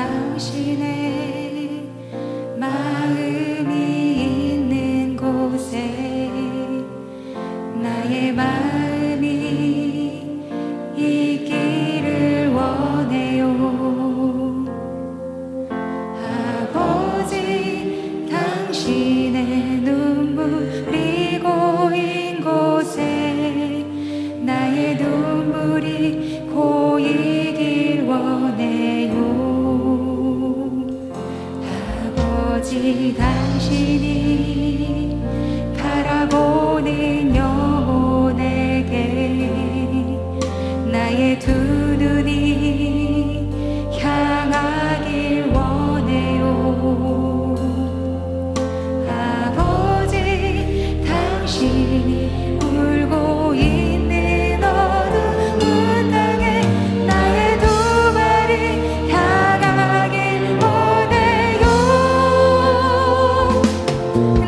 당신의 마음이 있는 곳에 나의 마음이 있기를 원해요. 아버지, 당신의 눈물이 고인 곳에 나의 눈물이 고이길 원해요. 아버지, 당신이 바라보는 영혼에게 나의 두 눈이 향하길 원해요. 아버지, 당신이 울고 있는 어두운 땅에 나의 두 발이 향하길 원해요.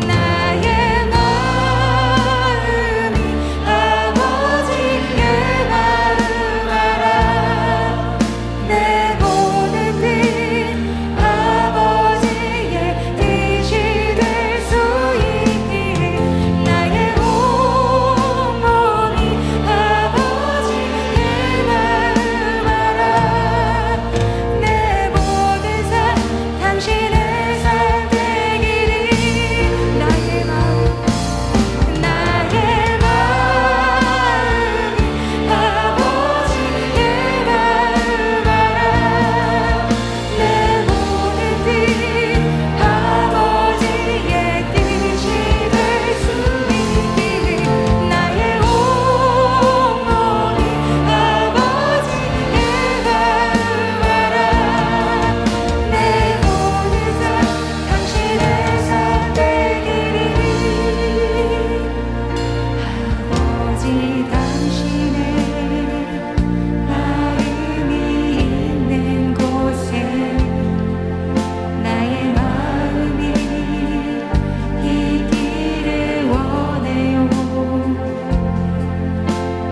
나의 마음이 아버지의 마음 알아. 내 모든 뜻 아버지의 뜻이 될 수 있기를 나의 온몸이 아버지의 마음 알아. 내 모든 삶 당신의 삶 되기를 나의 마음이 아버지의 마음 알아. 내 모든 뜻 아버지의 뜻이 될 수 있기를 나의 온몸이 아버지의 마음 알아. 내 모든 삶 당신의 삶 되기를. 아버지, 당신의 마음이 있는 곳에 나의 마음이 있기를 원해요.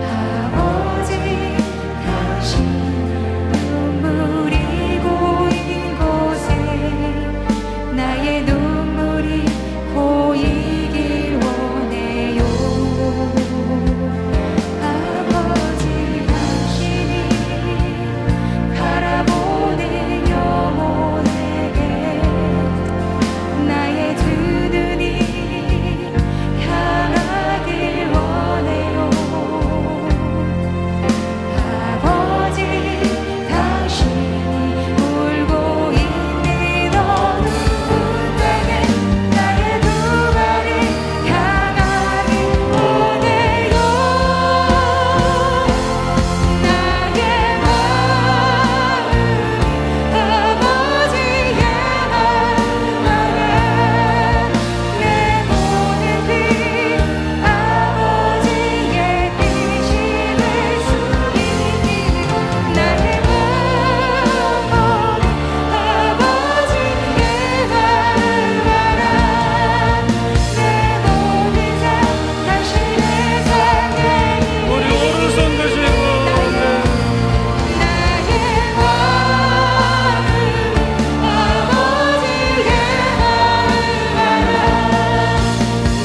아버지, 당신 눈물이 고인 곳에 나의 눈물이 고이길 원해요. 아버지, 당신이 바라보는 영혼에게 나의 두 눈이 향하길 원해요. 아버지, 당신이 울고 있는 어두운 땅에 나의 두 발이 향하길 원해요. 나의 마음이 아버지의 마음 알아. 내 모든 뜻 아버지의 뜻이 될 수 있기를 나의 온몸이 아버지의 마음 알아. 내 모든 삶 당신의 삶 되기를 우리 오른손 드시고 나의 마음이 아버지의 마음 알아.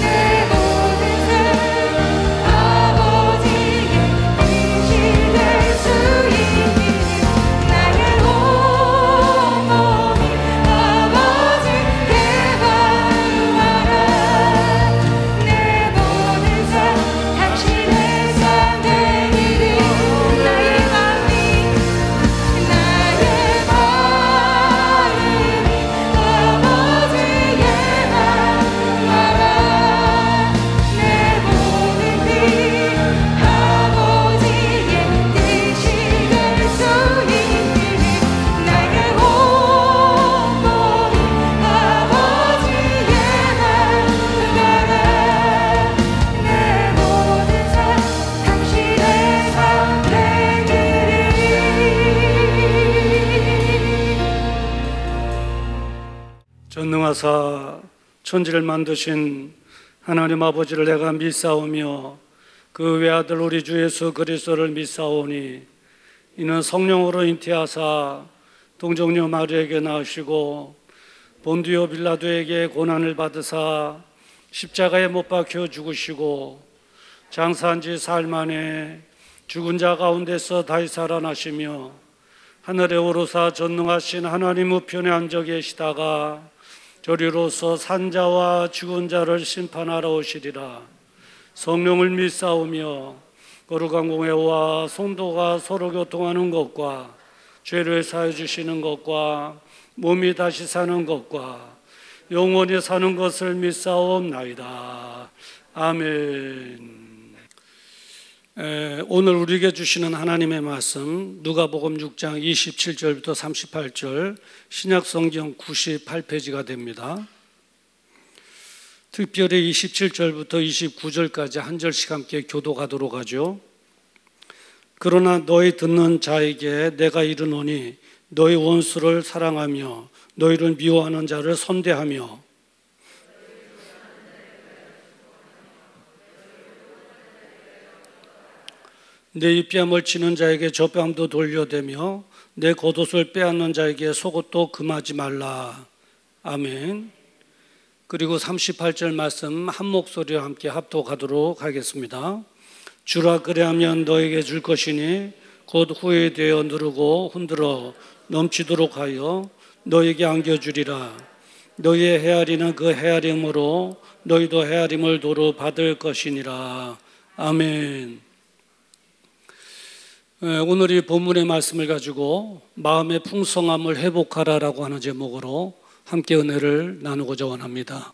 내 모든 삶 아버지의 뜻이 될 수 있기를 나의 온몸이 아버지의 마음 알아. 내 모든 삶 당신의 삶 되기를 나의 마음이 아버지의 마음 알아. 내 모든 뜻 아버지의 뜻이 될 수 있기를 나의 온몸이 아버지의 마음 알아. 내 모든 삶 당신의 삶 되기를. 전능하사 천지를 만드신 하나님 아버지를 내가 믿사오며 그 외아들 우리 주 예수 그리스도를 믿사오니 이는 성령으로 잉태하사 동정녀 마리에게 낳으시고 본디오 빌라도에게 고난을 받으사 십자가에 못 박혀 죽으시고 장사한 지 사흘 만에 죽은 자 가운데서 다시 살아나시며 하늘에 오르사 전능하신 하나님 우편에 앉아 계시다가 저리로서 산자와 죽은 자를 심판하러 오시리라. 성령을 믿사오며 거룩한 공회와 성도가 서로 교통하는 것과 죄를 사해 주시는 것과 몸이 다시 사는 것과 영원히 사는 것을 믿사옵나이다. 아멘. 오늘 우리에게 주시는 하나님의 말씀 누가복음 6장 27절부터 38절 신약성경 98페이지가 됩니다. 특별히 27절부터 29절까지 한 절씩 함께 교도가도록 하죠. 그러나 너희 듣는 자에게 내가 이르노니 너희 원수를 사랑하며 너희를 미워하는 자를 선대하며 내 입뺨을 치는 자에게 저 뺨도 돌려대며 내 겉옷을 빼앗는 자에게 속옷도 금하지 말라. 아멘. 그리고 38절 말씀 한 목소리와 함께 합독하도록 하겠습니다. 주라 그래하면 너에게 줄 것이니 곧 후회되어 누르고 흔들어 넘치도록 하여 너에게 안겨주리라. 너희의 헤아리는 그 헤아림으로 너희도 헤아림을 도로 받을 것이니라. 아멘. 오늘 이 본문의 말씀을 가지고 마음의 풍성함을 회복하라라고 하는 제목으로 함께 은혜를 나누고자 원합니다.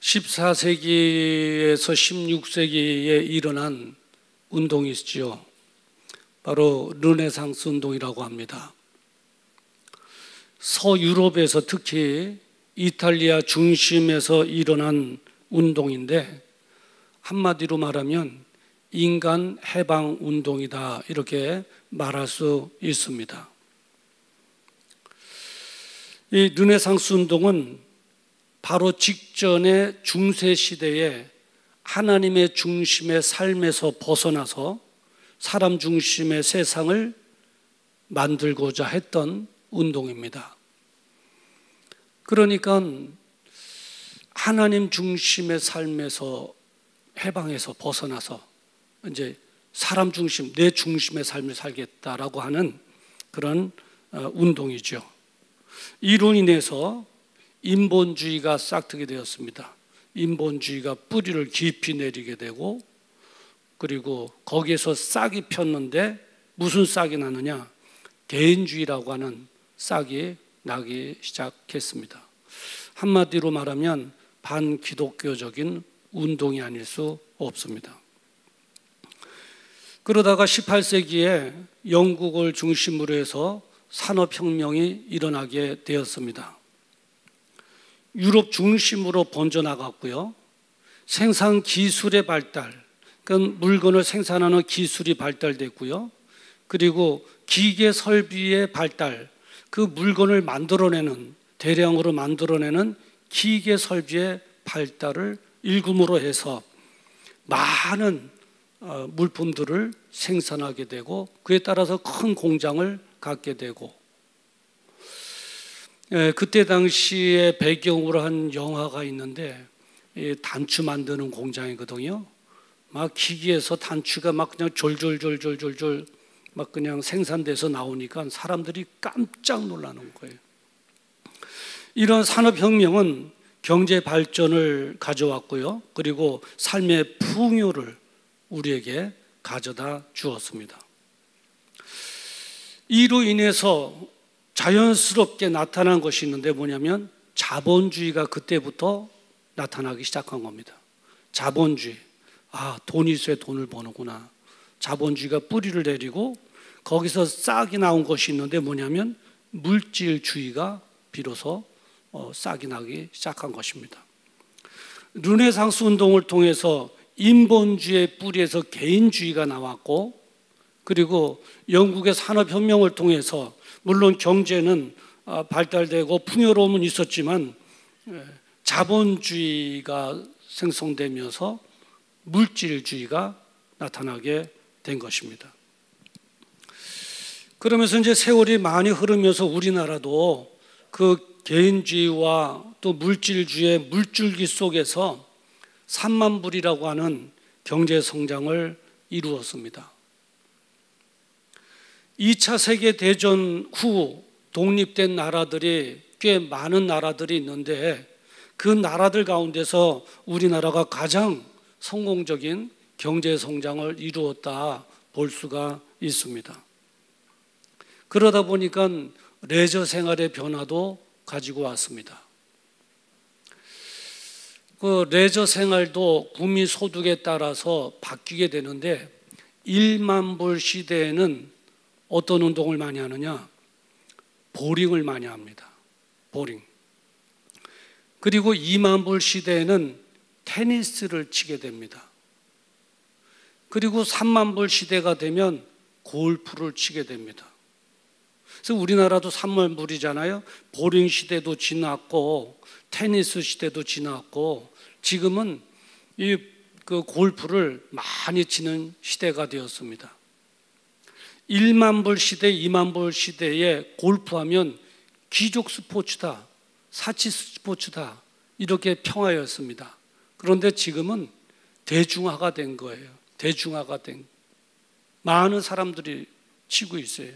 14세기에서 16세기에 일어난 운동이 있죠. 바로 르네상스 운동이라고 합니다. 서유럽에서 특히 이탈리아 중심에서 일어난 운동인데 한마디로 말하면 인간 해방 운동이다 이렇게 말할 수 있습니다. 이 르네상스 운동은 바로 직전의 중세 시대에 하나님의 중심의 삶에서 벗어나서 사람 중심의 세상을 만들고자 했던 운동입니다. 그러니까 하나님 중심의 삶에서 해방해서 벗어나서 이제 사람 중심, 내 중심의 삶을 살겠다라고 하는 그런 운동이죠. 이로 인해서 인본주의가 싹트게 되었습니다. 인본주의가 뿌리를 깊이 내리게 되고 그리고 거기에서 싹이 폈는데 무슨 싹이 나느냐? 개인주의라고 하는 싹이 나기 시작했습니다. 한마디로 말하면 반기독교적인 운동이 아닐 수 없습니다. 그러다가 18세기에 영국을 중심으로 해서 산업혁명이 일어나게 되었습니다. 유럽 중심으로 번져나갔고요. 생산 기술의 발달, 그러니까 물건을 생산하는 기술이 발달됐고요. 그리고 기계 설비의 발달, 그 물건을 만들어내는, 대량으로 만들어내는 기계 설비의 발달을 일금으로 해서 많은 물품들을 생산하게 되고 그에 따라서 큰 공장을 갖게 되고 그때 당시에 배경으로 한 영화가 있는데 단추 만드는 공장이거든요. 막 기기에서 단추가 막 그냥 졸졸졸졸졸졸 막 그냥 생산돼서 나오니까 사람들이 깜짝 놀라는 거예요. 이런 산업혁명은 경제 발전을 가져왔고요. 그리고 삶의 풍요를 우리에게 가져다 주었습니다. 이로 인해서 자연스럽게 나타난 것이 있는데 뭐냐면 자본주의가 그때부터 나타나기 시작한 겁니다. 자본주의. 돈이 있어야 돈을 버는구나. 자본주의가 뿌리를 내리고 거기서 싹이 나온 것이 있는데 뭐냐면 물질주의가 비로소 싹이 나기 시작한 것입니다. 르네상스 운동을 통해서 인본주의의 뿌리에서 개인주의가 나왔고 그리고 영국의 산업혁명을 통해서 물론 경제는 발달되고 풍요로움은 있었지만 자본주의가 생성되면서 물질주의가 나타나게 된 것입니다. 그러면서 이제 세월이 많이 흐르면서 우리나라도 그 개인주의와 또 물질주의의 물줄기 속에서 3만 불이라고 하는 경제 성장을 이루었습니다. 2차 세계대전 후 독립된 나라들이 꽤 많은 나라들이 있는데 그 나라들 가운데서 우리나라가 가장 성공적인 경제 성장을 이루었다 볼 수가 있습니다. 그러다 보니까 레저 생활의 변화도 가지고 왔습니다. 그 레저 생활도 국민 소득에 따라서 바뀌게 되는데 1만 불 시대에는 어떤 운동을 많이 하느냐? 보링을 많이 합니다. 보링. 그리고 2만 불 시대에는 테니스를 치게 됩니다. 그리고 3만 불 시대가 되면 골프를 치게 됩니다. 그래서 우리나라도 3만 불이잖아요. 보링 시대도 지났고 테니스 시대도 지났고 지금은 그 골프를 많이 치는 시대가 되었습니다. 1만 불 시대, 2만 불 시대에 골프하면 귀족 스포츠다, 사치 스포츠다 이렇게 평하였습니다. 그런데 지금은 대중화가 된 거예요. 대중화가 된 많은 사람들이 치고 있어요.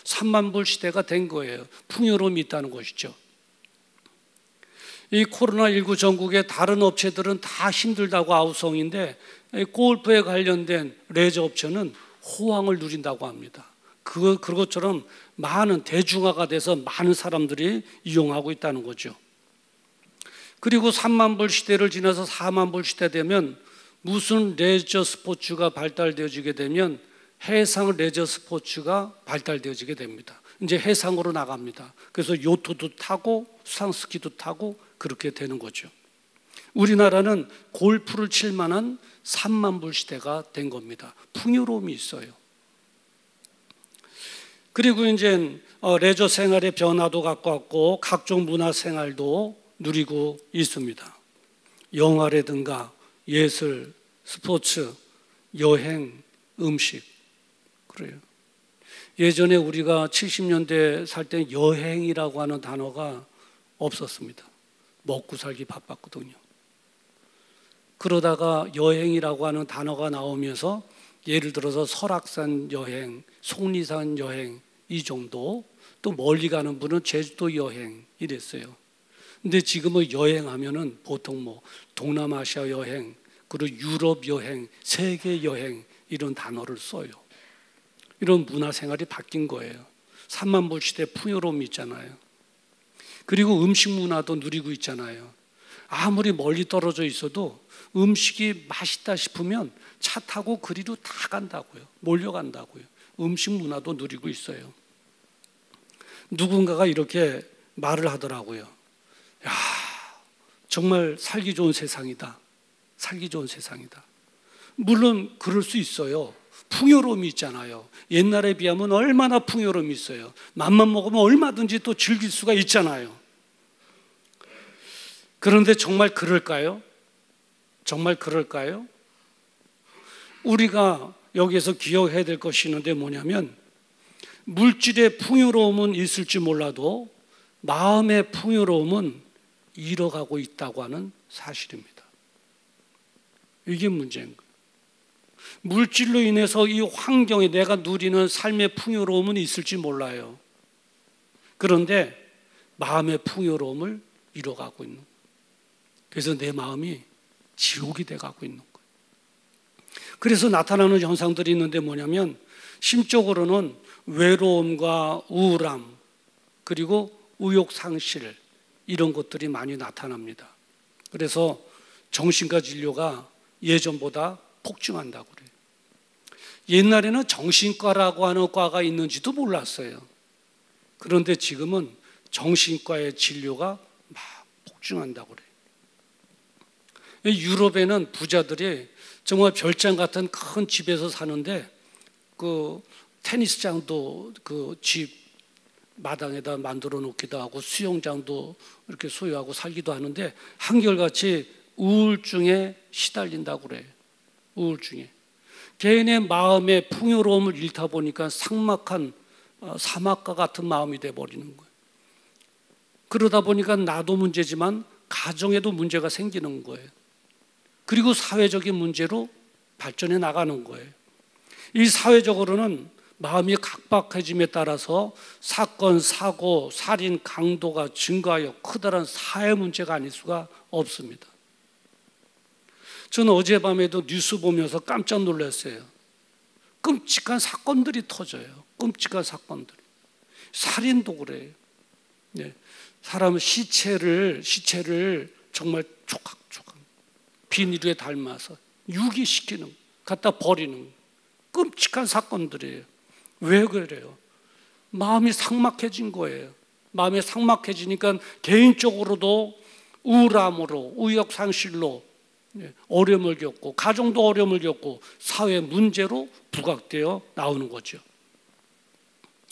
3만 불 시대가 된 거예요. 풍요로움이 있다는 것이죠. 이 코로나19 전국의 다른 업체들은 다 힘들다고 아우성인데 골프에 관련된 레저 업체는 호황을 누린다고 합니다. 그것처럼 많은 대중화가 돼서 많은 사람들이 이용하고 있다는 거죠. 그리고 3만 불 시대를 지나서 4만 불 시대 되면 무슨 레저 스포츠가 발달되어지게 되면 해상 레저 스포츠가 발달되어지게 됩니다. 이제 해상으로 나갑니다. 그래서 요트도 타고 수상스키도 타고 그렇게 되는 거죠. 우리나라는 골프를 칠 만한 3만 불 시대가 된 겁니다. 풍요로움이 있어요. 그리고 이제 레저 생활의 변화도 갖고 왔고 각종 문화 생활도 누리고 있습니다. 영화라든가 예술, 스포츠, 여행, 음식 그래요. 예전에 우리가 70년대 살 때 여행이라고 하는 단어가 없었습니다. 먹고 살기 바빴거든요. 그러다가 여행이라고 하는 단어가 나오면서 예를 들어서 설악산 여행, 속리산 여행 이 정도, 또 멀리 가는 분은 제주도 여행 이랬어요. 근데 지금은 여행하면은 보통 뭐 동남아시아 여행, 그리고 유럽 여행, 세계 여행 이런 단어를 써요. 이런 문화 생활이 바뀐 거예요. 3만 불 시대 풍요로움이 있잖아요. 그리고 음식 문화도 누리고 있잖아요. 아무리 멀리 떨어져 있어도 음식이 맛있다 싶으면 차 타고 그리로 다 간다고요. 몰려간다고요. 음식 문화도 누리고 있어요. 누군가가 이렇게 말을 하더라고요. 야, 정말 살기 좋은 세상이다. 살기 좋은 세상이다. 물론 그럴 수 있어요. 풍요로움이 있잖아요. 옛날에 비하면 얼마나 풍요로움이 있어요. 맘만 먹으면 얼마든지 또 즐길 수가 있잖아요. 그런데 정말 그럴까요? 정말 그럴까요? 우리가 여기에서 기억해야 될 것이 있는데 뭐냐면 물질의 풍요로움은 있을지 몰라도 마음의 풍요로움은 잃어가고 있다고 하는 사실입니다. 이게 문제인 거예요. 물질로 인해서 이 환경에 내가 누리는 삶의 풍요로움은 있을지 몰라요. 그런데 마음의 풍요로움을 잃어가고 있는 거예요. 그래서 내 마음이 지옥이 돼가고 있는 거예요. 그래서 나타나는 현상들이 있는데 뭐냐면 심적으로는 외로움과 우울함 그리고 의욕상실 이런 것들이 많이 나타납니다. 그래서 정신과 진료가 예전보다 폭증한다고 그래요. 옛날에는 정신과라고 하는 과가 있는지도 몰랐어요. 그런데 지금은 정신과의 진료가 막 폭증한다고 그래요. 유럽에는 부자들이 정말 별장 같은 큰 집에서 사는데 그 테니스장도 그 집 마당에다 만들어 놓기도 하고 수영장도 이렇게 소유하고 살기도 하는데 한결같이 우울증에 시달린다고 그래요. 우울증에. 개인의 마음의 풍요로움을 잃다 보니까 삭막한 사막과 같은 마음이 돼버리는 거예요. 그러다 보니까 나도 문제지만 가정에도 문제가 생기는 거예요. 그리고 사회적인 문제로 발전해 나가는 거예요. 이 사회적으로는 마음이 각박해짐에 따라서 사건, 사고, 살인, 강도가 증가하여 커다란 사회 문제가 아닐 수가 없습니다. 저는 어젯밤에도 뉴스 보면서 깜짝 놀랐어요. 끔찍한 사건들이 터져요. 끔찍한 사건들이. 살인도 그래요. 네. 사람 시체를 정말 조각조각 비닐에 담아서 유기시키는, 갖다 버리는 끔찍한 사건들이에요. 왜 그래요? 마음이 삭막해진 거예요. 마음이 삭막해지니까 개인적으로도 우울함으로, 의욕상실로 어려움을 겪고, 가정도 어려움을 겪고, 사회 문제로 부각되어 나오는 거죠.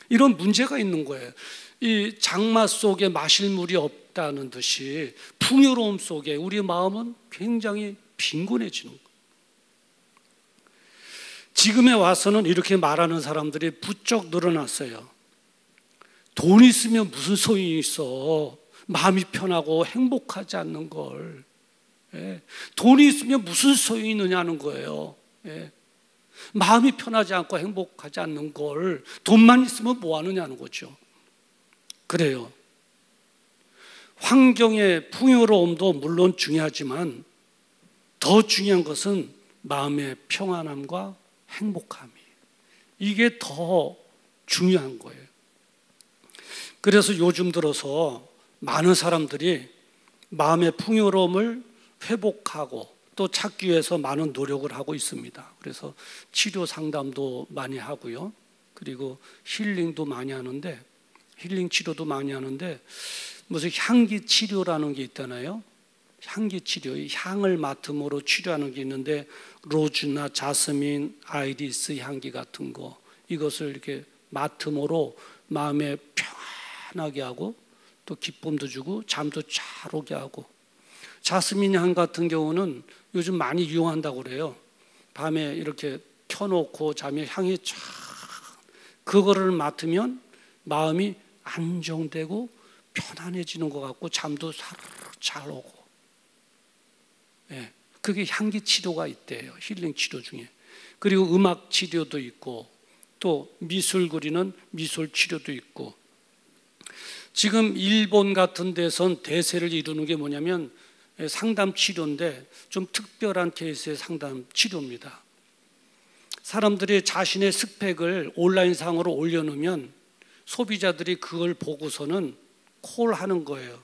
이런 문제가 있는 거예요. 이 장마 속에 마실 물이 없다는 듯이 풍요로움 속에 우리 마음은 굉장히 빈곤해지는 거예요. 지금에 와서는 이렇게 말하는 사람들이 부쩍 늘어났어요. 돈 있으면 무슨 소용이 있어. 마음이 편하고 행복하지 않는 걸. 돈이 있으면 무슨 소용이 있느냐는 거예요. 마음이 편하지 않고 행복하지 않는 걸 돈만 있으면 뭐 하느냐는 거죠. 그래요. 환경의 풍요로움도 물론 중요하지만 더 중요한 것은 마음의 평안함과 행복함이에요. 이게 더 중요한 거예요. 그래서 요즘 들어서 많은 사람들이 마음의 풍요로움을 회복하고 또 찾기 위해서 많은 노력을 하고 있습니다. 그래서 치료 상담도 많이 하고요. 그리고 힐링도 많이 하는데, 힐링 치료도 많이 하는데, 무슨 향기 치료라는 게 있잖아요. 향기 치료, 향을 맡음으로 치료하는 게 있는데, 로즈나 자스민, 아이리스 향기 같은 거, 이것을 이렇게 맡음으로 마음에 편하게 하고 또 기쁨도 주고 잠도 잘 오게 하고, 자스민 향 같은 경우는 요즘 많이 이용한다고 그래요. 밤에 이렇게 켜놓고 자면 향이 쫙, 그거를 맡으면 마음이 안정되고 편안해지는 것 같고 잠도 잘 오고. 그게 향기 치료가 있대요. 힐링 치료 중에. 그리고 음악 치료도 있고 또 미술 그리는 미술 치료도 있고. 지금 일본 같은 데선 대세를 이루는 게 뭐냐면 상담 치료인데 좀 특별한 케이스의 상담 치료입니다. 사람들이 자신의 스펙을 온라인상으로 올려놓으면 소비자들이 그걸 보고서는 콜하는 거예요.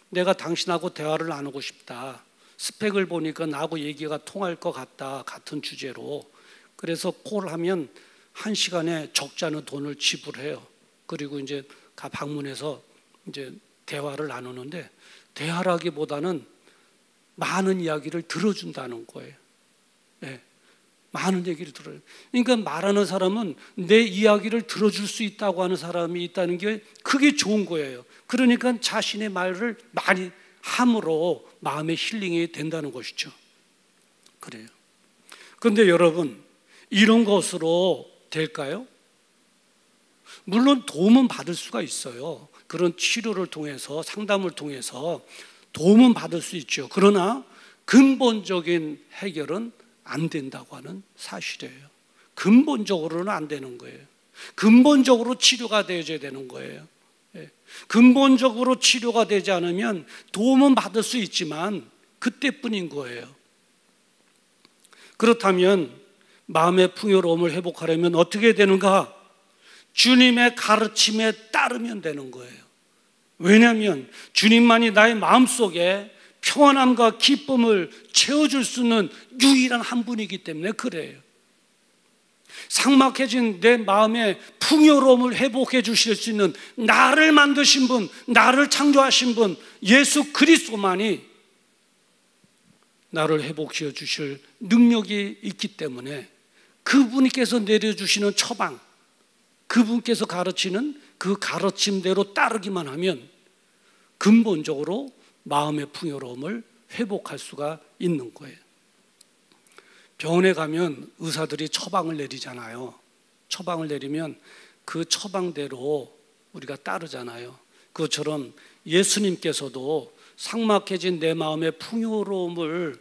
내가 당신하고 대화를 나누고 싶다. 스펙을 보니까 나하고 얘기가 통할 것 같다. 같은 주제로. 그래서 콜하면 1시간에 적지 않은 돈을 지불해요. 그리고 이제 방문해서 이제 대화를 나누는데, 대화라기보다는 많은 이야기를 들어준다는 거예요. 많은 얘기를 들어요. 그러니까 말하는 사람은 내 이야기를 들어줄 수 있다고 하는 사람이 있다는 게 그게 좋은 거예요. 그러니까 자신의 말을 많이 함으로 마음의 힐링이 된다는 것이죠. 그래요. 그런데 여러분, 이런 것으로 될까요? 물론 도움은 받을 수가 있어요. 그런 치료를 통해서, 상담을 통해서 도움은 받을 수 있죠. 그러나 근본적인 해결은 안 된다고 하는 사실이에요. 근본적으로는 안 되는 거예요. 근본적으로 치료가 되어야 되는 거예요. 근본적으로 치료가 되지 않으면 도움은 받을 수 있지만 그때뿐인 거예요. 그렇다면 마음의 풍요로움을 회복하려면 어떻게 되는가? 주님의 가르침에 따르면 되는 거예요. 왜냐하면 주님만이 나의 마음속에 평안함과 기쁨을 채워줄 수 있는 유일한 한 분이기 때문에 그래요. 삭막해진 내 마음의 풍요로움을 회복해 주실 수 있는 나를 만드신 분, 나를 창조하신 분, 예수 그리스도만이 나를 회복시켜 주실 능력이 있기 때문에 그분께서 내려주시는 처방, 그분께서 가르치는 그 가르침대로 따르기만 하면 근본적으로 마음의 풍요로움을 회복할 수가 있는 거예요. 병원에 가면 의사들이 처방을 내리잖아요. 처방을 내리면 그 처방대로 우리가 따르잖아요. 그것처럼 예수님께서도 삭막해진 내 마음의 풍요로움으로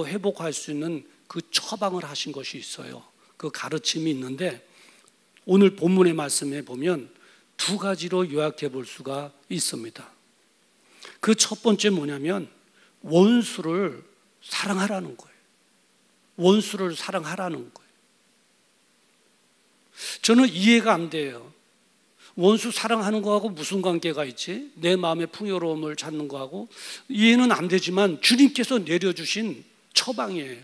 회복할 수 있는 그 처방을 하신 것이 있어요. 그 가르침이 있는데 오늘 본문의 말씀에 보면 두 가지로 요약해 볼 수가 있습니다. 그 첫 번째 뭐냐면 원수를 사랑하라는 거예요. 원수를 사랑하라는 거예요. 저는 이해가 안 돼요. 원수 사랑하는 거하고 무슨 관계가 있지? 내 마음의 풍요로움을 찾는 거하고 이해는 안 되지만 주님께서 내려주신 처방이에요.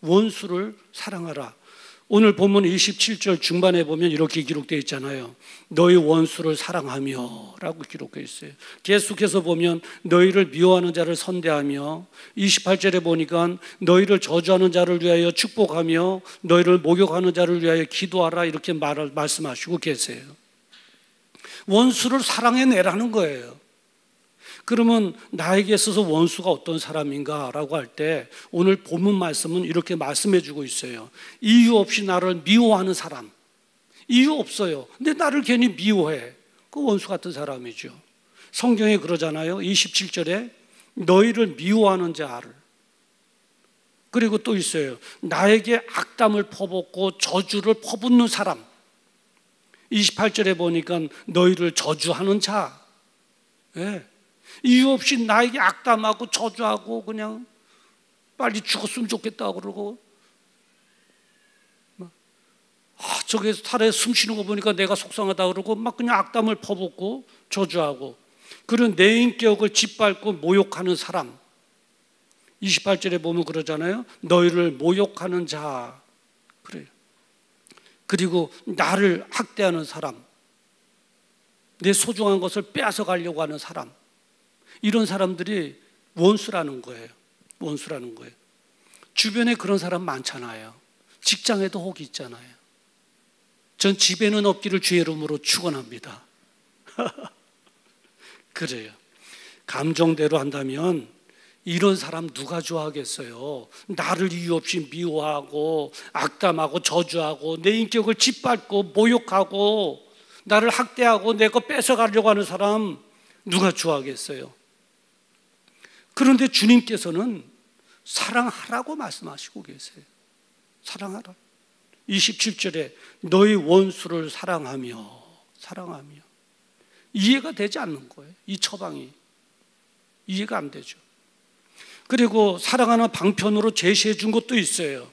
원수를 사랑하라. 오늘 본문 27절 중반에 보면 이렇게 기록되어 있잖아요. 너희 원수를 사랑하며 라고 기록되어 있어요. 계속해서 보면 너희를 미워하는 자를 선대하며 28절에 보니까 너희를 저주하는 자를 위하여 축복하며 너희를 목욕하는 자를 위하여 기도하라 이렇게 말씀하시고 계세요. 원수를 사랑해내라는 거예요. 그러면 나에게 있어서 원수가 어떤 사람인가 라고 할 때 오늘 본문 말씀은 이렇게 말씀해 주고 있어요. 이유 없이 나를 미워하는 사람, 이유 없어요. 근데 나를 괜히 미워해. 그 원수 같은 사람이죠. 성경에 그러잖아요. 27절에 너희를 미워하는 자를. 그리고 또 있어요. 나에게 악담을 퍼붓고 저주를 퍼붓는 사람. 28절에 보니까 너희를 저주하는 자. 네. 이유 없이 나에게 악담하고 저주하고 그냥 빨리 죽었으면 좋겠다 그러고 저기 살에 숨 쉬는 거 보니까 내가 속상하다 그러고 막 그냥 악담을 퍼붓고 저주하고 그런 내 인격을 짓밟고 모욕하는 사람. 28절에 보면 그러잖아요. 너희를 모욕하는 자. 그래요. 그리고 나를 학대하는 사람, 내 소중한 것을 빼앗아 가려고 하는 사람, 이런 사람들이 원수라는 거예요. 원수라는 거예요. 주변에 그런 사람 많잖아요. 직장에도 혹 있잖아요. 전 집에는 없기를 주의 이름으로 축원합니다. 그래요. 감정대로 한다면 이런 사람 누가 좋아하겠어요? 나를 이유 없이 미워하고 악담하고 저주하고 내 인격을 짓밟고 모욕하고 나를 학대하고 내 거 뺏어가려고 하는 사람 누가 좋아하겠어요? 그런데 주님께서는 사랑하라고 말씀하시고 계세요. 사랑하라. 27절에 너희 원수를 사랑하며 이해가 되지 않는 거예요. 이 처방이 이해가 안 되죠. 그리고 사랑하는 방편으로 제시해 준 것도 있어요.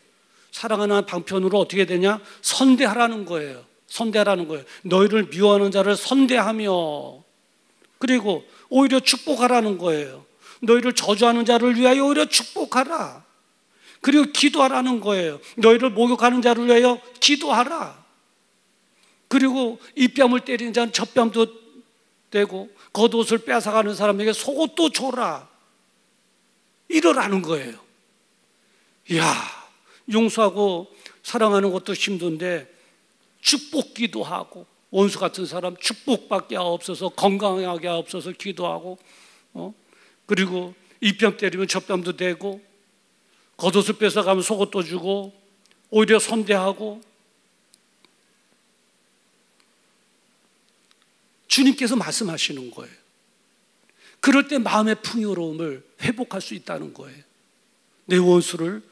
사랑하는 방편으로 어떻게 되냐? 선대하라는 거예요. 선대하라는 거예요. 너희를 미워하는 자를 선대하며, 그리고 오히려 축복하라는 거예요. 너희를 저주하는 자를 위하여 오히려 축복하라. 그리고 기도하라는 거예요. 너희를 목욕하는 자를 위하여 기도하라. 그리고 이 뺨을 때리는 자는 저 뺨도 떼고 겉옷을 뺏어가는 사람에게 속옷도 줘라. 이러라는 거예요. 이야, 용서하고 사랑하는 것도 힘든데 축복기도 하고, 원수 같은 사람 축복받게 하옵소서, 건강하게 하옵소서 기도하고, 그리고 이 뺨 때리면 저 뺨도 대고 겉옷을 뺏어가면 속옷도 주고 오히려 선대하고. 주님께서 말씀하시는 거예요. 그럴 때 마음의 풍요로움을 회복할 수 있다는 거예요. 내 원수를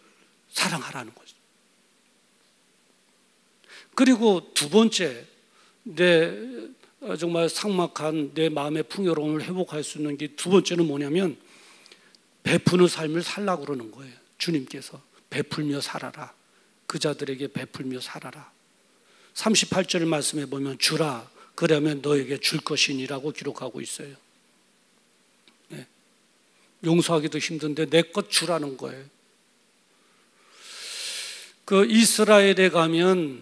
사랑하라는 거죠. 그리고 두 번째, 정말 삭막한 내 마음의 풍요로움을 회복할 수 있는 게 두 번째는 뭐냐면 베푸는 삶을 살라고 그러는 거예요. 주님께서 베풀며 살아라. 그 자들에게 베풀며 살아라. 38절 말씀에 보면 주라 그러면 너에게 줄 것이니라고 기록하고 있어요. 네. 용서하기도 힘든데 내 것 주라는 거예요. 그 이스라엘에 가면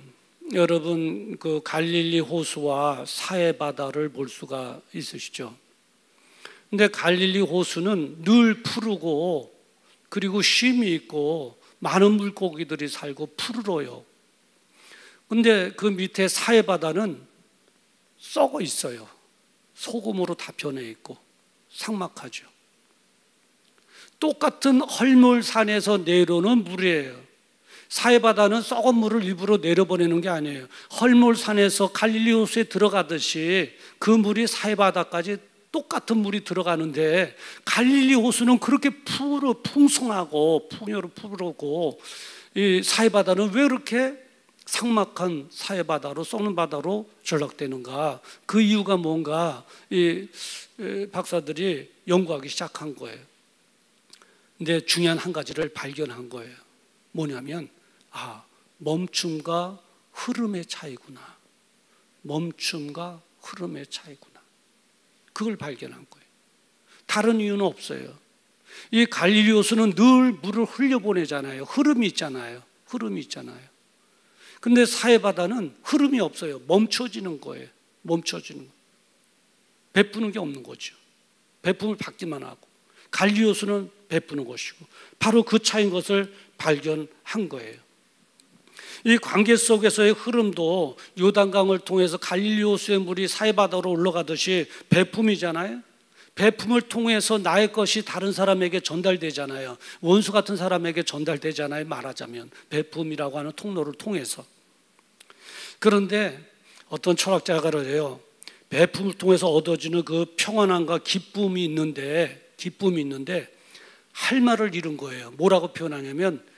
여러분 그 갈릴리 호수와 사해 바다를 볼 수가 있으시죠. 근데 갈릴리 호수는 늘 푸르고 그리고 쉼이 있고 많은 물고기들이 살고 푸르러요. 근데 그 밑에 사해 바다는 썩어 있어요. 소금으로 다 변해 있고 삭막하죠. 똑같은 헐물산에서 내려오는 물이에요. 사해바다는 썩은 물을 일부러 내려보내는 게 아니에요. 헐몰산에서 갈릴리 호수에 들어가듯이 그 물이 사해바다까지 똑같은 물이 들어가는데, 갈릴리 호수는 그렇게 풍성하고 풍요롭고 이 사해바다는 왜 이렇게 삭막한 사해바다로, 썩는 바다로 전락되는가? 그 이유가 뭔가 이 박사들이 연구하기 시작한 거예요. 근데 중요한 한 가지를 발견한 거예요. 뭐냐면, 멈춤과 흐름의 차이구나. 멈춤과 흐름의 차이구나. 그걸 발견한 거예요. 다른 이유는 없어요. 이 갈릴리 호수는 늘 물을 흘려보내잖아요. 흐름이 있잖아요. 근데 사해바다는 흐름이 없어요. 멈춰지는 거예요. 베푸는 게 없는 거죠. 베품을 받기만 하고, 갈릴리 호수는 베푸는 것이고, 바로 그 차이인 것을 발견한 거예요. 이 관계 속에서의 흐름도 요단강을 통해서 갈릴리 호수의 물이 사해바다로 올라가듯이 베품이잖아요. 베품을 통해서 나의 것이 다른 사람에게 전달되잖아요. 원수 같은 사람에게 전달되잖아요. 말하자면 베품이라고 하는 통로를 통해서. 그런데 어떤 철학자가 그래요. 베품을 통해서 얻어지는 그 평안함과 기쁨이 있는데 할 말을 잃은 거예요. 뭐라고 표현하냐면,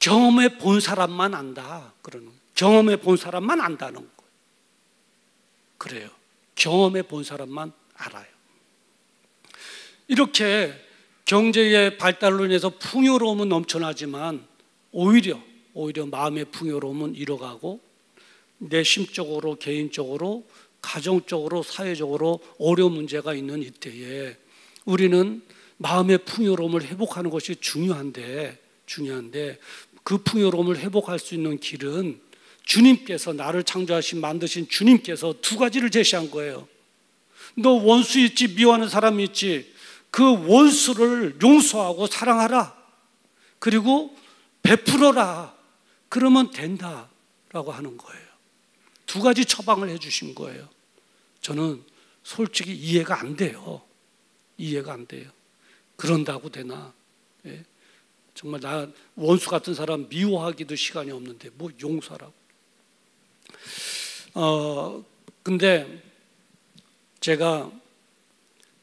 경험해 본 사람만 안다. 경험해 본 사람만 안다는 거예요. 그래요. 경험해 본 사람만 알아요. 이렇게 경제의 발달로 인해서 풍요로움은 넘쳐나지만 오히려 마음의 풍요로움은 잃어가고, 내심적으로, 개인적으로, 가정적으로, 사회적으로 어려운 문제가 있는 이때에 우리는 마음의 풍요로움을 회복하는 것이 중요한데 그 풍요로움을 회복할 수 있는 길은 주님께서, 나를 창조하신 만드신 주님께서 두 가지를 제시한 거예요. 너 원수 있지, 미워하는 사람이 있지, 그 원수를 용서하고 사랑하라. 그리고 베풀어라. 그러면 된다라고 하는 거예요. 두 가지 처방을 해주신 거예요. 저는 솔직히 이해가 안 돼요. 그런다고 되나? 정말 나 원수 같은 사람 미워하기도 시간이 없는데 뭐 용서라고. 근데 제가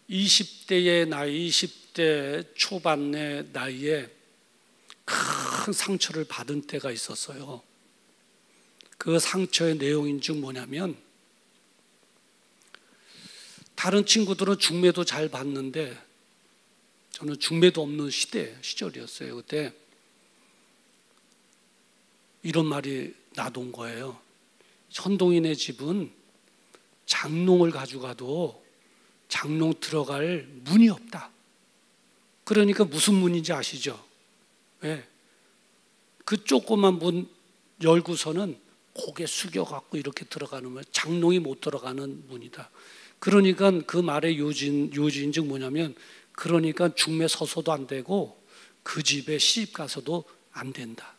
20대의 나이, 20대 초반의 나이에 큰 상처를 받은 때가 있었어요. 그 상처의 내용인즉 뭐냐면, 다른 친구들은 중매도 잘 받는데 저는 중매도 없는 시절이었어요. 그때 이런 말이 나돈 거예요. 현동이네 집은 장롱을 가져가도 장롱 들어갈 문이 없다. 그러니까 무슨 문인지 아시죠? 왜? 그 조그만 문 열고서는 고개 숙여갖고 이렇게 들어가는 문, 장롱이 못 들어가는 문이다. 그러니까 그 말의 요지인즉 뭐냐면, 그러니까 중매 서서도 안 되고 그 집에 시집 가서도 안 된다.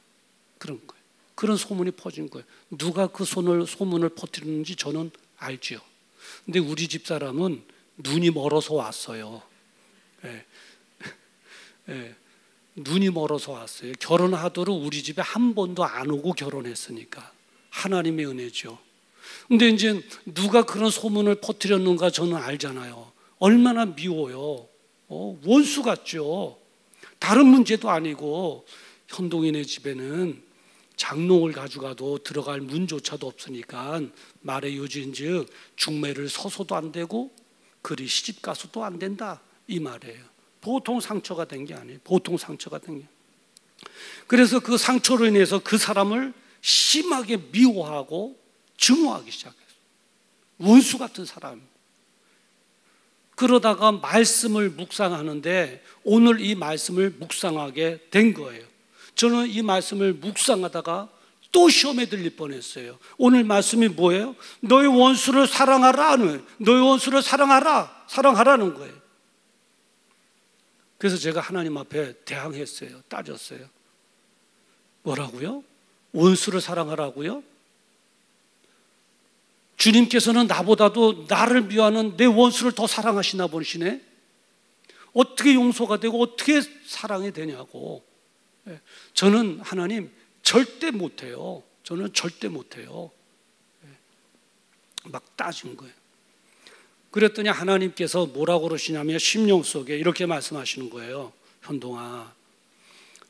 그런 거예요. 그런 소문이 퍼진 거예요. 누가 그 소문을 퍼뜨리는지 저는 알지요. 근데 우리 집 사람은 눈이 멀어서 왔어요. 눈이 멀어서 왔어요. 결혼하도록 우리 집에 한 번도 안 오고 결혼했으니까. 하나님의 은혜죠. 근데 이제 누가 그런 소문을 퍼뜨렸는가 저는 알잖아요. 얼마나 미워요. 원수 같죠. 다른 문제도 아니고, 현동이네 집에는 장롱을 가져가도 들어갈 문조차도 없으니까 말의 요지인즉 중매를 서서도 안 되고 그리 시집 가서도 안 된다, 이 말이에요. 보통 상처가 된 게 아니에요. 그래서 그 상처로 인해서 그 사람을 심하게 미워하고 증오하기 시작했어요. 원수 같은 사람. 그러다가 말씀을 묵상하는데 오늘 이 말씀을 묵상하게 된 거예요. 저는 이 말씀을 묵상하다가 또 시험에 들릴 뻔했어요. 오늘 말씀이 뭐예요? 너의 원수를 사랑하라는, 너의 원수를 사랑하라는 거예요. 그래서 제가 하나님 앞에 대항했어요. 따졌어요. 뭐라고요? 원수를 사랑하라고요? 주님께서는 나보다도 나를 미워하는 내 원수를 더 사랑하시나 보시네. 어떻게 용서가 되고 어떻게 사랑이 되냐고. 저는 하나님 절대 못해요. 저는 절대 못해요. 막 따진 거예요. 그랬더니 하나님께서 뭐라고 그러시냐면 심령 속에 이렇게 말씀하시는 거예요. 현동아,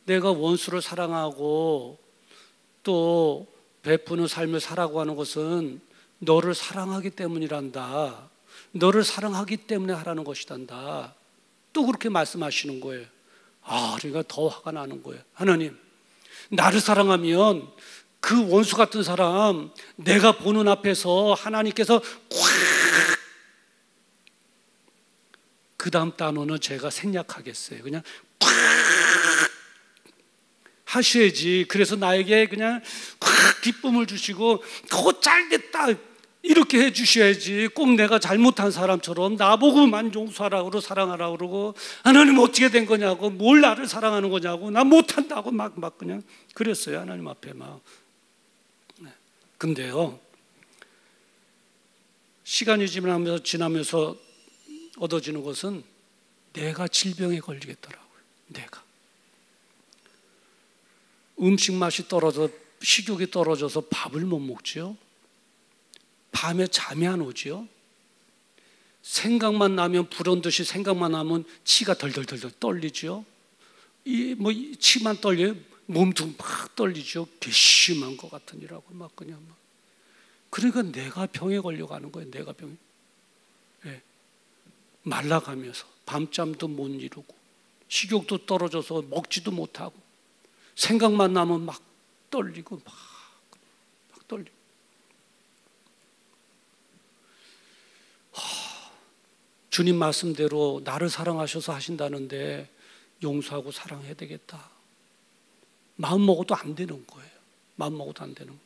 내가 원수를 사랑하고 또 베푸는 삶을 살아가고 하는 것은 너를 사랑하기 때문이란다. 너를 사랑하기 때문에 하라는 것이단다. 또 그렇게 말씀하시는 거예요. 그러니까 더 화가 나는 거예요. 하나님, 나를 사랑하면 그 원수 같은 사람 내가 보는 앞에서 하나님께서 그 다음 단어는 제가 생략하겠어요. 그냥 팍 하셔야지. 그래서 나에게 그냥 기쁨을 주시고 그거 잘 됐다 이렇게 해주셔야지. 꼭 내가 잘못한 사람처럼 나보고만 용서하라고 사랑하라고 그러고 하나님 어떻게 된 거냐고, 뭘 나를 사랑하는 거냐고, 나 못한다고 막 그냥 그랬어요. 하나님 앞에 막. 근데요, 시간이 지나면서 얻어지는 것은 내가 질병에 걸리겠더라고요. 내가 음식 맛이 떨어져 식욕이 떨어져서 밥을 못 먹지요. 밤에 잠이 안 오지요. 생각만 나면 불언듯이 생각만 나면 치가 덜덜덜 떨리지요. 치만 떨려요. 몸도 막 떨리죠. 괘씸한 것 같으니라고 막 그냥 막. 그러니까 내가 병에 걸려가는 거예요. 내가 병에. 말라가면서 밤잠도 못 이루고 식욕도 떨어져서 먹지도 못하고 생각만 나면 막 떨리고 막 떨리고. 주님 말씀대로 나를 사랑하셔서 하신다는데 용서하고 사랑해야 되겠다. 마음 먹어도 안 되는 거예요. 마음 먹어도 안 되는 거예요.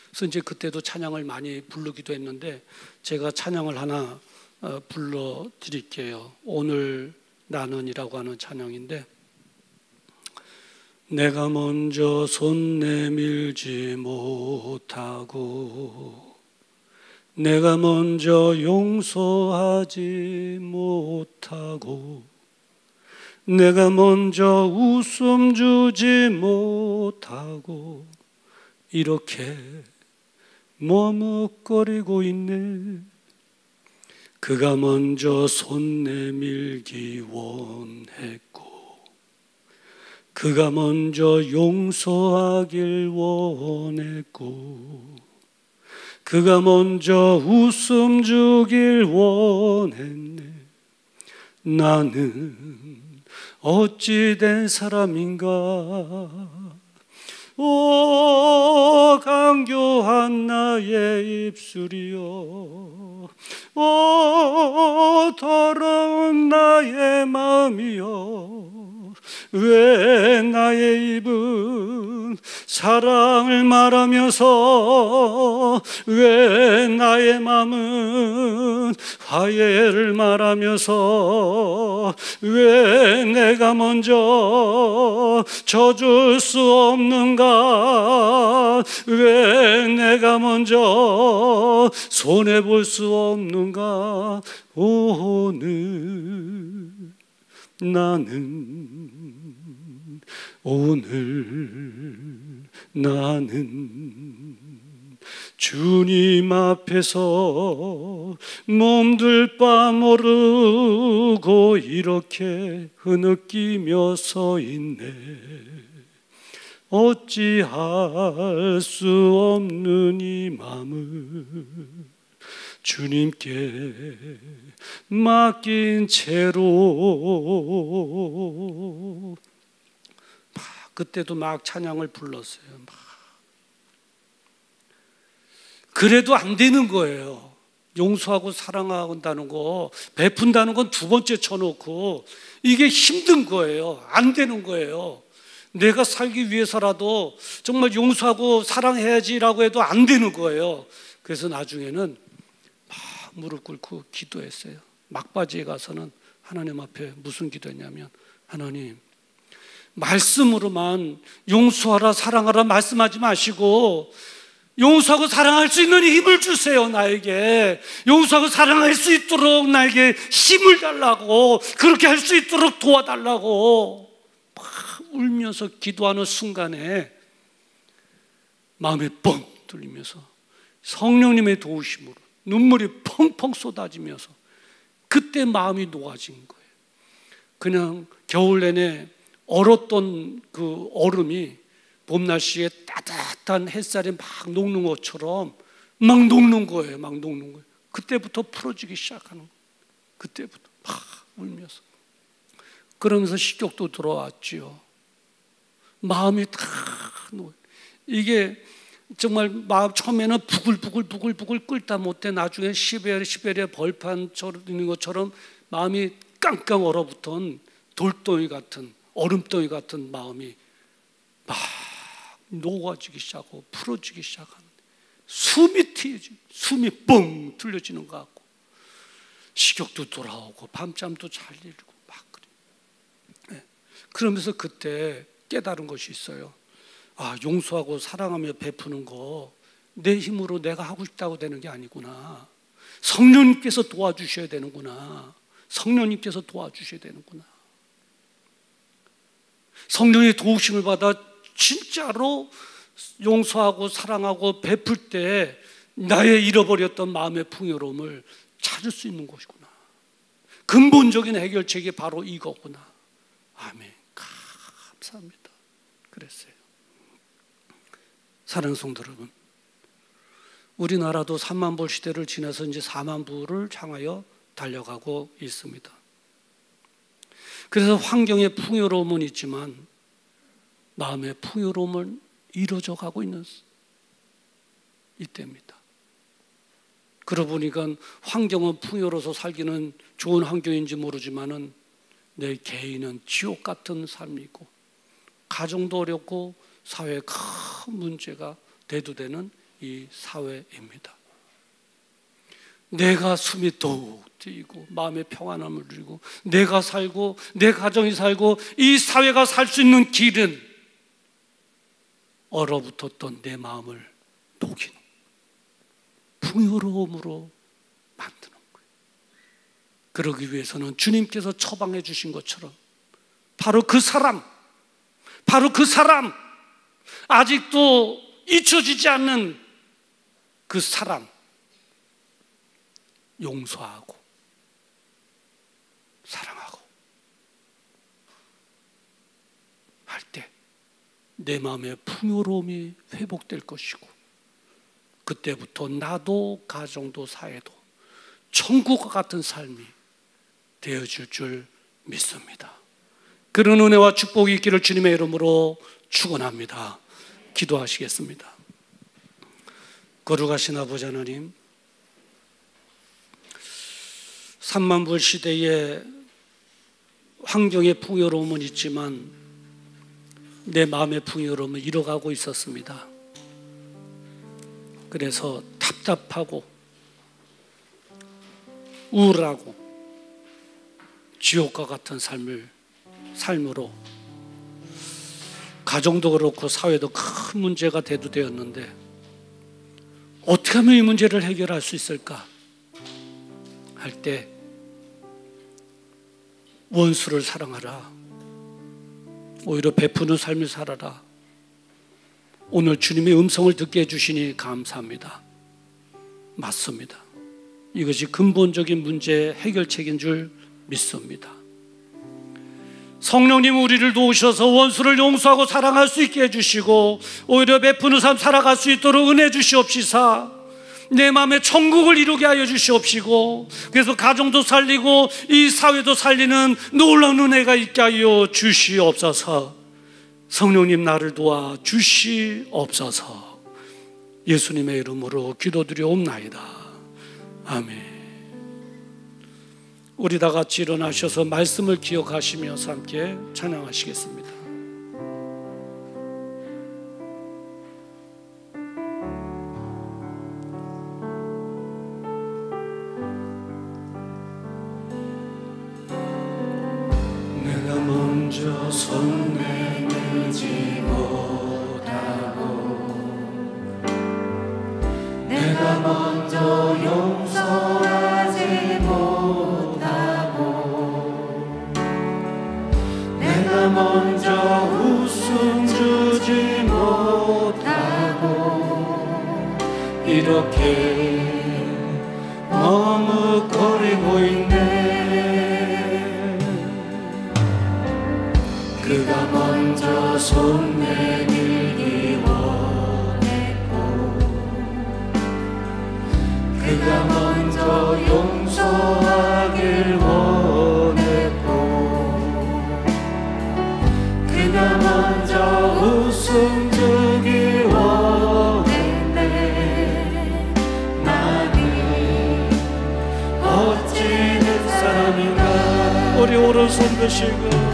그래서 이제 그때도 찬양을 많이 부르기도 했는데 제가 찬양을 하나 불러드릴게요. 오늘 나는이라고 하는 찬양인데, 내가 먼저 손 내밀지 못하고 내가 먼저 용서하지 못하고 내가 먼저 웃음 주지 못하고 이렇게 머뭇거리고 있네. 그가 먼저 손 내밀기 원했고 그가 먼저 용서하길 원했고 그가 먼저 웃음 주길 원했네. 나는 어찌 된 사람인가. 오 강교한 나의 입술이여, 오 더러운 나의 마음이여, 왜 나의 입은 사랑을 말하면서 왜 나의 마음은 화해를 말하면서 왜 내가 먼저 져줄 수 없는가, 왜 내가 먼저 손해볼 수 없는가. 오늘 나는 주님 앞에서 몸둘 바 모르고 이렇게 흐느끼며 서 있네. 어찌할 수 없는 이 마음을 주님께 맡긴 채로 그때도 막 찬양을 불렀어요. 그래도 안 되는 거예요. 용서하고 사랑한다는 거, 베푼다는 건 두 번째 쳐놓고 이게 힘든 거예요. 안 되는 거예요. 내가 살기 위해서라도 정말 용서하고 사랑해야지라고 해도 안 되는 거예요. 그래서 나중에는 막 무릎 꿇고 기도했어요. 막바지에 가서는 하나님 앞에 무슨 기도했냐면, 하나님, 말씀으로만 용서하라 사랑하라 말씀하지 마시고 용서하고 사랑할 수 있는 힘을 주세요. 나에게 용서하고 사랑할 수 있도록 나에게 힘을 달라고, 그렇게 할 수 있도록 도와달라고 막 울면서 기도하는 순간에 마음이 뻥 뚫리면서 성령님의 도우심으로 눈물이 펑펑 쏟아지면서 그때 마음이 녹아진 거예요. 그냥 겨울 내내 얼었던 그 얼음이 봄 날씨에 따뜻한 햇살에 막 녹는 것처럼 막 녹는 거예요. 막 녹는 거예요. 그때부터 풀어지기 시작하는 거예요. 그때부터 막 울면서. 그러면서 식욕도 들어왔지요. 마음이 다 녹아요. 이게 정말 마음 처음에는 부글부글 끓다 못해 나중에 시베리아 벌판처럼 있는 것처럼 마음이 깡깡 얼어붙은 돌덩이 같은 얼음덩이 같은 마음이 막 녹아지기 시작하고 풀어지기 시작하는, 숨이 트여지고 숨이 뻥 뚫려지는 것 같고 식욕도 돌아오고 밤잠도 잘 이루고 막 그래요. 그러면서 그때 깨달은 것이 있어요. 아, 용서하고 사랑하며 베푸는 거 내 힘으로 내가 하고 싶다고 되는 게 아니구나. 성령님께서 도와주셔야 되는구나. 성령님께서 도와주셔야 되는구나. 성령의 도우심을 받아 진짜로 용서하고 사랑하고 베풀 때 나의 잃어버렸던 마음의 풍요로움을 찾을 수 있는 것이구나. 근본적인 해결책이 바로 이거구나. 아멘. 감사합니다. 그랬어요. 사랑하는 성도 여러분, 우리나라도 3만 불 시대를 지나서 이제 4만 불을 향하여 달려가고 있습니다. 그래서 환경의 풍요로움은 있지만 마음의 풍요로움은 이루어져 가고 있는 이때입니다. 그러고 보니까 환경은 풍요로워서 살기는 좋은 환경인지 모르지만은 내 개인은 지옥 같은 삶이고 가정도 어렵고 사회에 큰 문제가 대두되는 이 사회입니다. 내가 숨이 더욱 트이고 마음의 평안함을 누리고 내가 살고 내 가정이 살고 이 사회가 살 수 있는 길은 얼어붙었던 내 마음을 녹이는 풍요로움으로 만드는 거예요. 그러기 위해서는 주님께서 처방해 주신 것처럼 바로 그 사람 아직도 잊혀지지 않는 그 사람 용서하고 사랑하고 할 때 내 마음의 풍요로움이 회복될 것이고 그때부터 나도 가정도 사회도 천국과 같은 삶이 되어질 줄 믿습니다. 그런 은혜와 축복이 있기를 주님의 이름으로 축원합니다. 기도하시겠습니다. 거룩하신 아버지 하나님, 3만 불 시대에 환경의 풍요로움은 있지만 내 마음의 풍요로움을 잃어가고 있었습니다. 그래서 답답하고 우울하고 지옥과 같은 삶으로 가정도 그렇고 사회도 큰 문제가 대두되었는데 어떻게 하면 이 문제를 해결할 수 있을까 할 때 원수를 사랑하라, 오히려 베푸는 삶을 살아라. 오늘 주님의 음성을 듣게 해주시니 감사합니다. 맞습니다. 이것이 근본적인 문제의 해결책인 줄 믿습니다. 성령님 우리를 도우셔서 원수를 용서하고 사랑할 수 있게 해주시고 오히려 베푸는 삶 살아갈 수 있도록 은혜 주시옵시사. 내 마음에 천국을 이루게 하여 주시옵시고 그래서 가정도 살리고 이 사회도 살리는 놀라운 은혜가 있게 하여 주시옵소서. 성령님 나를 도와 주시옵소서. 예수님의 이름으로 기도드리옵나이다. 아멘. 우리 다 같이 일어나셔서 말씀을 기억하시면서 함께 찬양하시겠습니다. 내가 먼저 손 내밀지 못하고 내가 먼저 용서하지 못하고 내가 먼저 이렇게 머뭇거리고 있네. 그가 먼저 손 내밀기 원했고, 그가 먼저 용서하길 원했고, 그가 먼저 웃음 주길 원했네. 나는 어찌 된 사람인가. 우리 오른손 드시고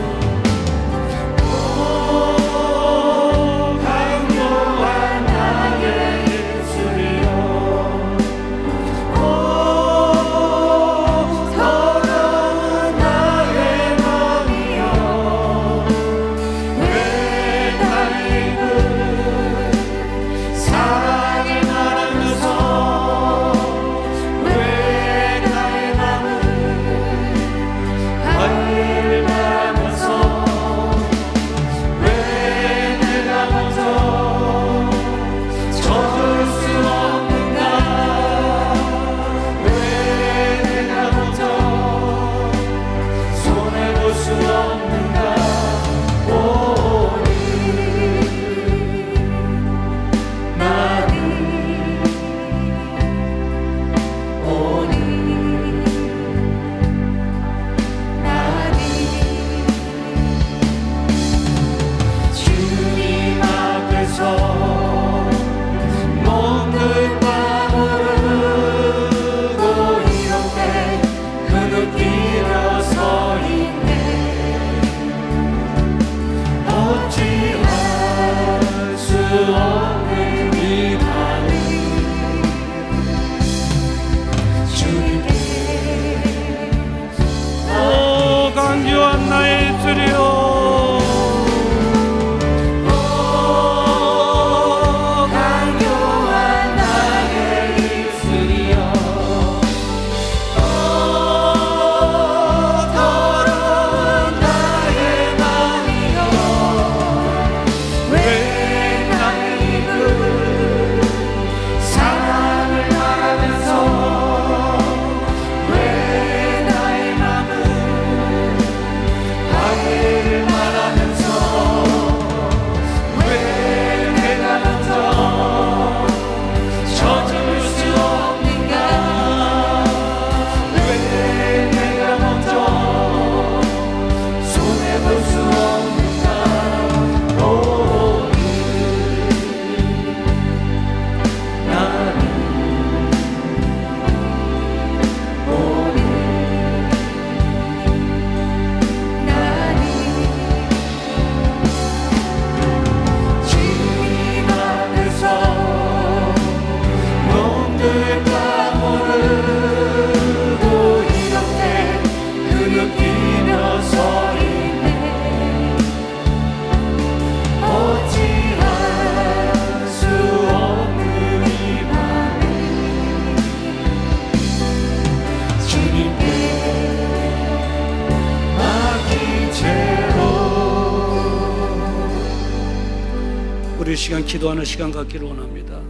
우리 시간 기도하는 시간 갖기를 원합니다.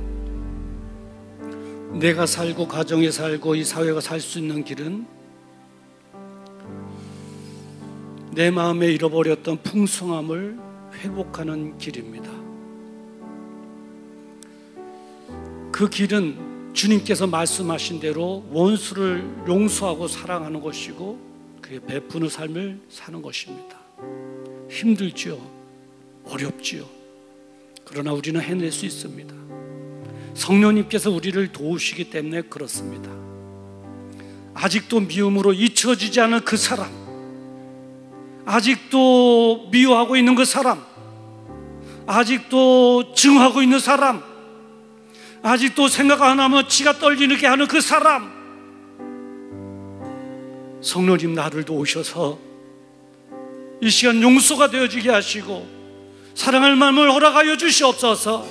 내가 살고 가정에 살고 이 사회가 살 수 있는 길은 내 마음에 잃어버렸던 풍성함을 회복하는 길입니다. 그 길은 주님께서 말씀하신 대로 원수를 용서하고 사랑하는 것이고 그의 베푸는 삶을 사는 것입니다. 힘들지요. 어렵지요. 그러나 우리는 해낼 수 있습니다. 성령님께서 우리를 도우시기 때문에 그렇습니다. 아직도 미움으로 잊혀지지 않은 그 사람, 아직도 미워하고 있는 그 사람, 아직도 증오하고 있는 사람, 아직도 생각 안 하면 치가 떨리게 하는 그 사람, 성령님 나를 도우셔서 이 시간 용서가 되어지게 하시고 사랑할 마음을 허락하여 주시옵소서.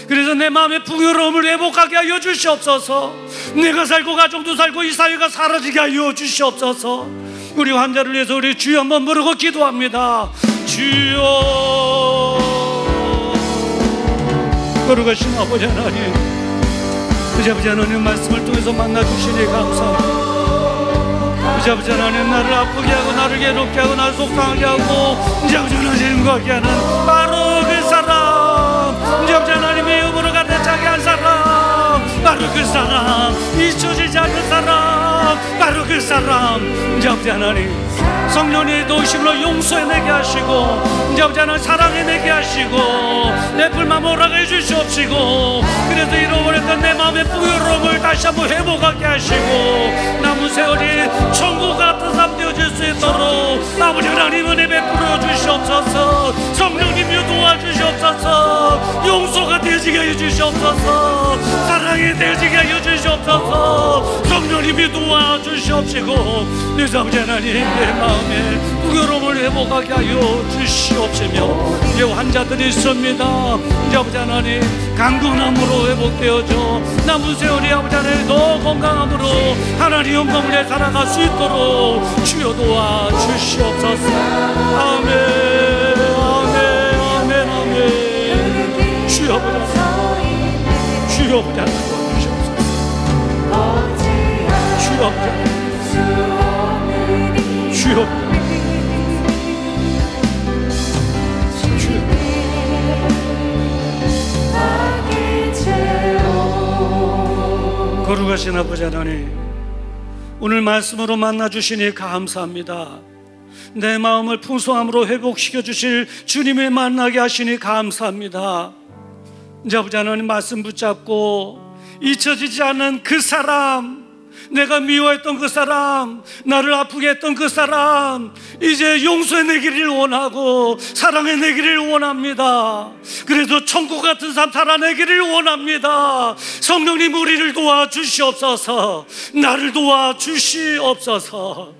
그래서 내 마음의 풍요로움을 회복하게 하여 주시옵소서. 내가 살고 가정도 살고 이 사회가 사라지게 하여 주시옵소서. 우리 환자를 위해서 우리 주여 한번 부르고 기도합니다. 주여. 거룩하신 아버지 하나님, 그저 아버지 하나님 말씀을 통해서 만나주시니 감사합니다. 그저 아버지 하나님 나를 아프게 하고 나를 괴롭게 하고 나를 속상하게 하고 이제 아버지 하나님과 하게 하는 바로 그 사람, 이제 아버지 하나님의 영으로 가득 차게 한 사람, 바로 그 사람, 잊혀지지 않는 사람, 바로 그 사람. 이제 아버지 하나님 성령의 도우심으로 용서해내게 하시고 이제 아버지 하나님 사랑해내게 하시고 내 불만 몰아가 해주시옵시고 그래서 잃어버렸던 내 마음의 풍요로움을 다시 한번 회복하게 하시고 남은 세월이 천국 같은 삶 되어질 수 있도록 아버지 하나님 은혜 베풀어 주시옵소서. 성령님이 도와주시옵소서. 용서가 되어지게 해주시옵소서. 사랑이 되어지게 해주시옵소서. 성령님이 도와주시옵시고 내 아버지 하나님 내 마음에 풍요로움을 회복하게 하여 주시옵시며 이제 환자들이 있습니다. 이제 아버지 하나님 강건함으로 회복되어져 남은 세월이 아버지 하나님 더 건강함으로 하나님 영광을 위해 살아갈 수 있도록 주여 도와주시옵소서. 아멘 아멘 아멘 아멘. 주여 아버지 하나님 주여 아버지 하나님 도와주시옵소서. 주여 아버지 하나님 주여 아버지 거룩하신 아버지 하나님 오늘 말씀으로 만나주시니 감사합니다. 내 마음을 풍성함으로 회복시켜 주실 주님을 만나게 하시니 감사합니다. 이제 아버지 하나님 말씀 붙잡고 잊혀지지 않는 그 사람, 내가 미워했던 그 사람, 나를 아프게 했던 그 사람 이제 용서해내기를 원하고 사랑해내기를 원합니다. 그래서 천국 같은 삶 살아내기를 원합니다. 성령님 우리를 도와주시옵소서. 나를 도와주시옵소서.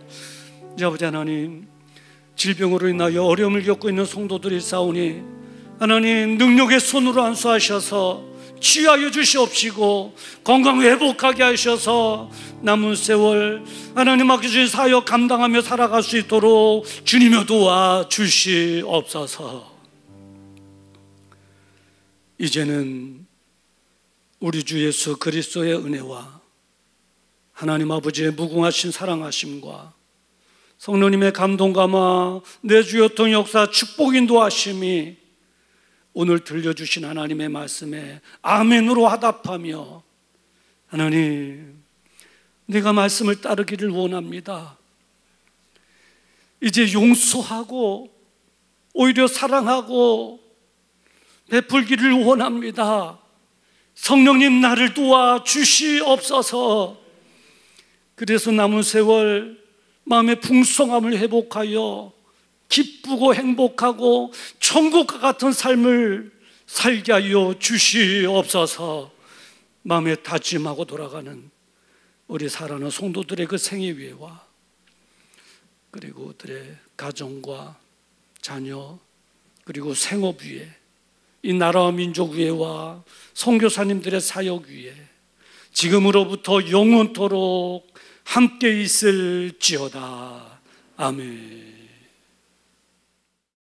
이제 아버지 하나님 질병으로 인하여 어려움을 겪고 있는 성도들이 싸우니 하나님 능력의 손으로 안수하셔서 치유하여 주시옵시고 건강 회복하게 하셔서 남은 세월 하나님 맡겨주신 사역 감당하며 살아갈 수 있도록 주님여 도와주시옵소서. 이제는 우리 주 예수 그리스도의 은혜와 하나님 아버지의 무궁하신 사랑하심과 성령님의 감동감화 내주였던 역사 축복 인도하심이 오늘 들려주신 하나님의 말씀에 아멘으로 화답하며 하나님 내가 말씀을 따르기를 원합니다. 이제 용서하고 오히려 사랑하고 베풀기를 원합니다. 성령님 나를 도와주시옵소서. 그래서 남은 세월 마음의 풍성함을 회복하여 기쁘고 행복하고 천국과 같은 삶을 살게 하여 주시옵소서. 마음에 다짐하고 돌아가는 우리 사랑하는 성도들의 그 생애 위에와 그리고 그들의 가정과 자녀 그리고 생업 위에 이 나라와 민족 위에와 선교사님들의 사역 위에 지금으로부터 영원토록 함께 있을지어다. 아멘.